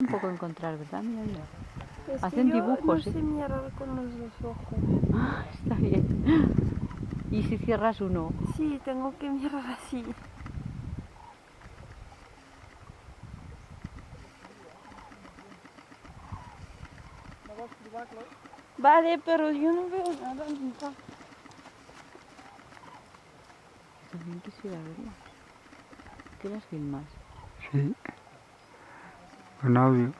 un poco encontrar, ¿verdad? Mira, mira. Es Hacen que yo dibujos, no sé mirar con los dos ojos. Ah, está bien. ¿Y si cierras uno? Sí, tengo que mirar así. Vale, pero yo no veo nada nunca. También quisiera verlo. ¿Qué las filmas? Sí. Con audio.